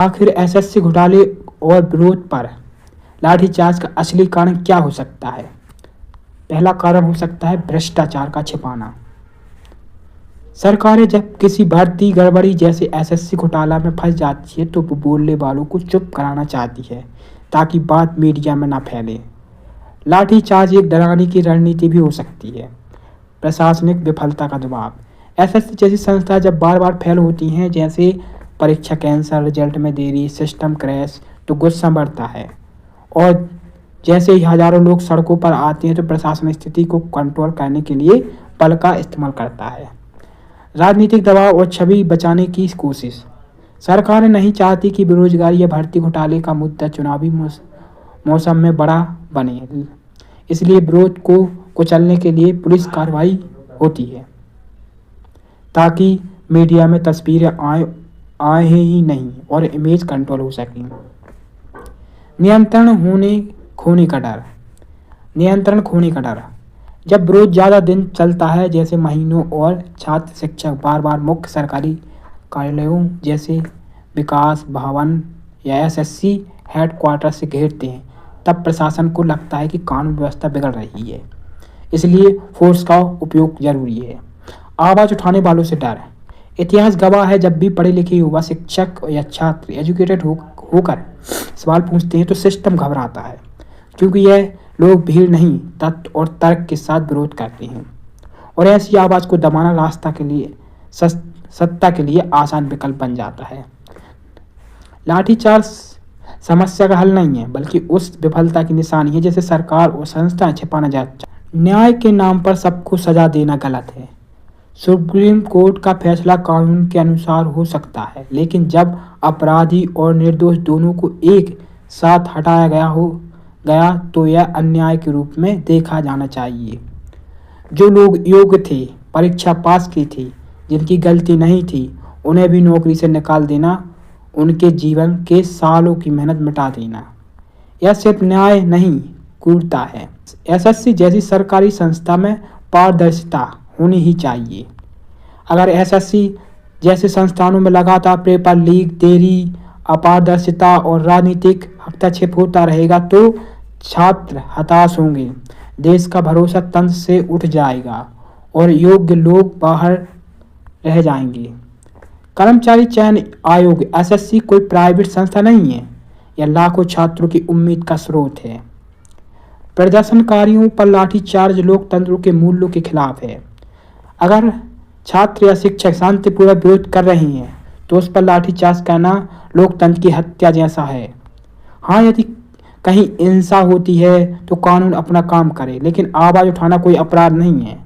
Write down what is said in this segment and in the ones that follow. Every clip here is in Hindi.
आखिर एसएससी घोटाले और विरोध पर लाठीचार्ज का असली कारण क्या हो सकता है? पहला कारण हो सकता है भ्रष्टाचार का छिपाना। सरकारें जब किसी भर्ती गड़बड़ी जैसे एसएससी घोटाला में फंस जाती है तो वो बोलने वालों को चुप कराना चाहती है ताकि बात मीडिया में ना फैले। लाठीचार्ज एक डराने की रणनीति भी हो सकती है। प्रशासनिक विफलता का दबाव। एसएससी जैसी संस्था जब बार बार फेल होती हैं, जैसे परीक्षा कैंसल, रिजल्ट में देरी, सिस्टम क्रैश, तो गुस्सा बढ़ता है। और जैसे ही हजारों लोग सड़कों पर आते हैं तो प्रशासन स्थिति को कंट्रोल करने के लिए बल का इस्तेमाल करता है। राजनीतिक दबाव और छवि बचाने की कोशिश। सरकारें नहीं चाहती कि बेरोजगारी या भर्ती घोटाले का मुद्दा चुनावी मौसम में बड़ा बने, इसलिए विरोध को कुचलने के लिए पुलिस कार्रवाई होती है ताकि मीडिया में तस्वीरें आए ही नहीं और इमेज कंट्रोल हो सके। नियंत्रण खोने का डर। जब विरोध ज़्यादा दिन चलता है, जैसे महीनों, और छात्र शिक्षक बार बार मुख्य सरकारी कार्यालयों जैसे विकास भवन या एसएससी हेडक्वार्टर से घेरते हैं, तब प्रशासन को लगता है कि कानून व्यवस्था बिगड़ रही है, इसलिए फोर्स का उपयोग जरूरी है। आवाज़ उठाने वालों से डर। इतिहास गवाह है, जब भी पढ़े लिखे युवा, शिक्षक या छात्र एजुकेटेड होकर सवाल पूछते हैं तो सिस्टम घबराता है, क्योंकि यह लोग भीड़ नहीं, तथ्य और तर्क के साथ विरोध करते हैं, और ऐसी आवाज़ को दबाना सत्ता के लिए आसान विकल्प बन जाता है। लाठीचार्ज समस्या का हल नहीं है, बल्कि उस विफलता की निशानी है जिसे सरकार और संस्थाएं छिपाना चाहती हैं। न्याय के नाम पर सबको सजा देना गलत है। सुप्रीम कोर्ट का फैसला कानून के अनुसार हो सकता है, लेकिन जब अपराधी और निर्दोष दोनों को एक साथ हटाया गया तो यह अन्याय के रूप में देखा जाना चाहिए। जो लोग योग्य थे, परीक्षा पास की थी, जिनकी गलती नहीं थी, उन्हें भी नौकरी से निकाल देना, उनके जीवन के सालों की मेहनत मिटा देना, यह सिर्फ न्याय नहीं, क्रूरता है। एसएससी जैसी सरकारी संस्था में पारदर्शिता होनी ही चाहिए। अगर एसएससी जैसे संस्थानों में लगातार पेपर लीक, देरी, अपारदर्शिता और राजनीतिक हस्तक्षेप होता रहेगा तो छात्र हताश होंगे, देश का भरोसा तंत्र से उठ जाएगा और योग्य लोग बाहर रह जाएंगे। कर्मचारी चयन आयोग एसएससी कोई प्राइवेट संस्था नहीं है, यह लाखों छात्रों की उम्मीद का स्रोत है। प्रदर्शनकारियों पर लाठीचार्ज लोकतंत्र के मूल्यों के खिलाफ है। अगर छात्र या शिक्षक शांतिपूर्वक विरोध कर रहे हैं तो उस पर लाठीचार्ज करना लोकतंत्र की हत्या जैसा है। हाँ, यदि कहीं हिंसा होती है तो कानून अपना काम करे, लेकिन आवाज़ उठाना कोई अपराध नहीं है।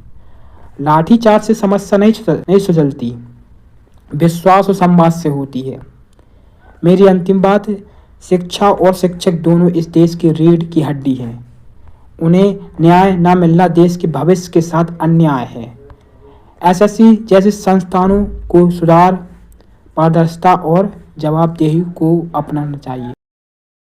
लाठीचार्ज से समस्या नहीं सुलझती, विश्वास और संवाद से होती है। मेरी अंतिम बात, शिक्षा और शिक्षक दोनों इस देश की रीढ़ की हड्डी हैं। उन्हें न्याय न मिलना देश के भविष्य के साथ अन्याय है। एसएससी जैसे संस्थानों को सुधार, पारदर्शिता और जवाबदेही को अपनाना चाहिए।